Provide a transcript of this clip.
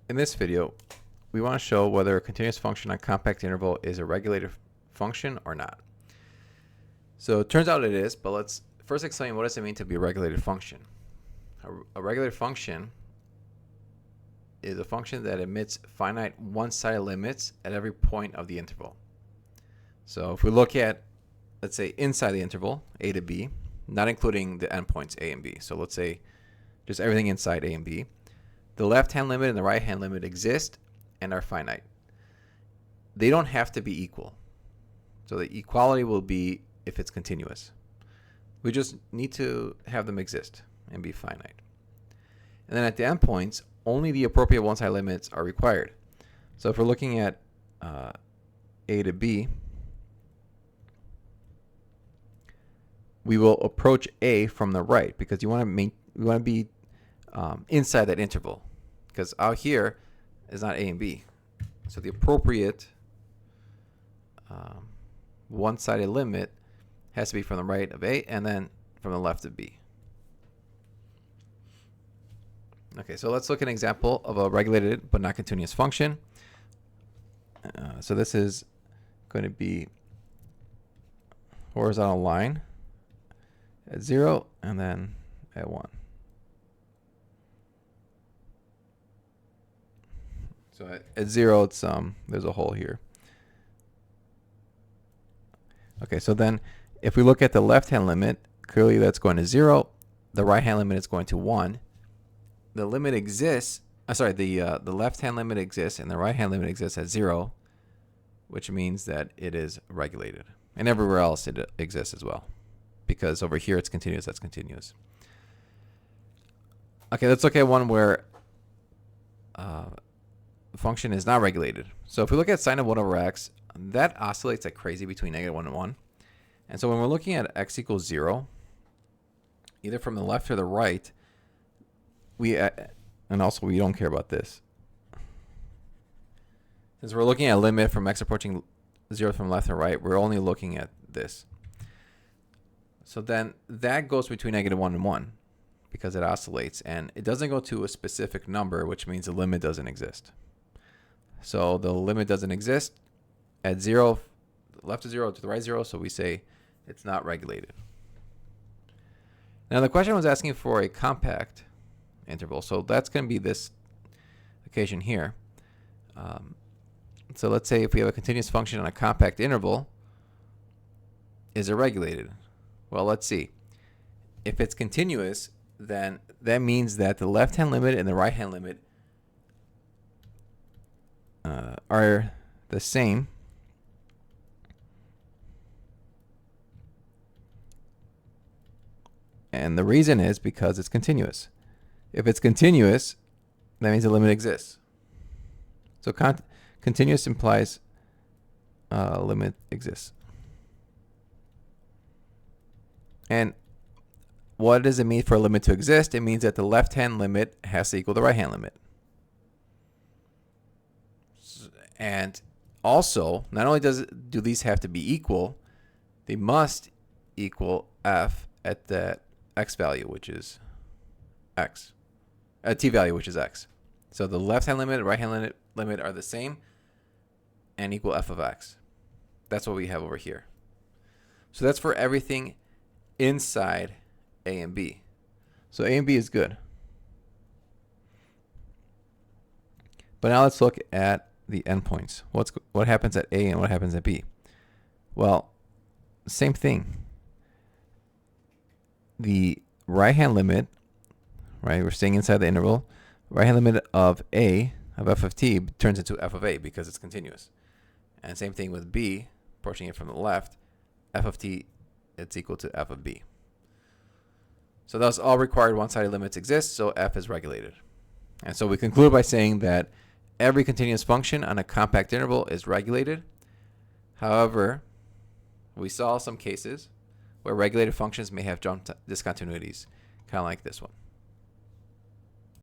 In this video, we want to show whether a continuous function on compact interval is a regulated function or not. So it turns out it is, but let's first explain what does it mean to be a regulated function. A regulated function is a function that emits finite one-sided limits at every point of the interval. So if we look at, let's say, inside the interval, a to b, not including the endpoints a and b. So let's say just everything inside a and b. The left-hand limit and the right-hand limit exist and are finite. They don't have to be equal. So the equality will be if it's continuous. We just need to have them exist and be finite. And then at the endpoints, only the appropriate one-side limits are required. So if we're looking at a to b, we will approach a from the right because you want to be inside that interval, because out here is not a and b. So the appropriate one-sided limit has to be from the right of a and then from the left of b. Okay, so let's look at an example of a regulated but not continuous function. So this is going to be horizontal line at 0 and then at 1. So at 0, it's there's a hole here. Okay, so then if we look at the left-hand limit, clearly that's going to 0. The right-hand limit is going to 1. The limit exists. The left-hand limit exists and the right-hand limit exists at 0, which means that it is regulated. And everywhere else it exists as well, because over here it's continuous. That's continuous. Okay, let's look at one where function is not regulated. So if we look at sine of 1 over x, that oscillates like crazy between -1 and 1. And so when we're looking at x equals 0, either from the left or the right, and also we don't care about this. Since we're looking at a limit from x approaching 0 from left and right, we're only looking at this. So then that goes between -1 and 1 because it oscillates, and it doesn't go to a specific number, which means the limit doesn't exist. So the limit doesn't exist at 0, left of 0 to the right 0, so we say it's not regulated. Now the question was asking for a compact interval, so that's going to be this occasion here. So let's say if we have a continuous function on a compact interval, is it regulated? Well, let's see. If it's continuous, then that means that the left-hand limit and the right-hand limit are the same. And the reason is because it's continuous. If it's continuous, that means the limit exists. So continuous implies limit exists. And what does it mean for a limit to exist? It means that the left-hand limit has to equal the right-hand limit. And also, not only do these have to be equal, they must equal f at the x value, which is x. T value, which is x. So the left-hand limit and right-hand limit are the same and equal f of x. That's what we have over here. So that's for everything inside a and b. So a and b is good. But now let's look at the endpoints. What happens at a and what happens at b? Well, same thing. The right-hand limit, right? We're staying inside the interval. Right-hand limit of a, of f of t, turns into f of a because it's continuous. And same thing with b, approaching it from the left, f of t, it's equal to f of b. So thus all required one-sided limits exist, so f is regulated. And so we conclude by saying that every continuous function on a compact interval is regulated. However, we saw some cases where regulated functions may have discontinuities, kind of like this one.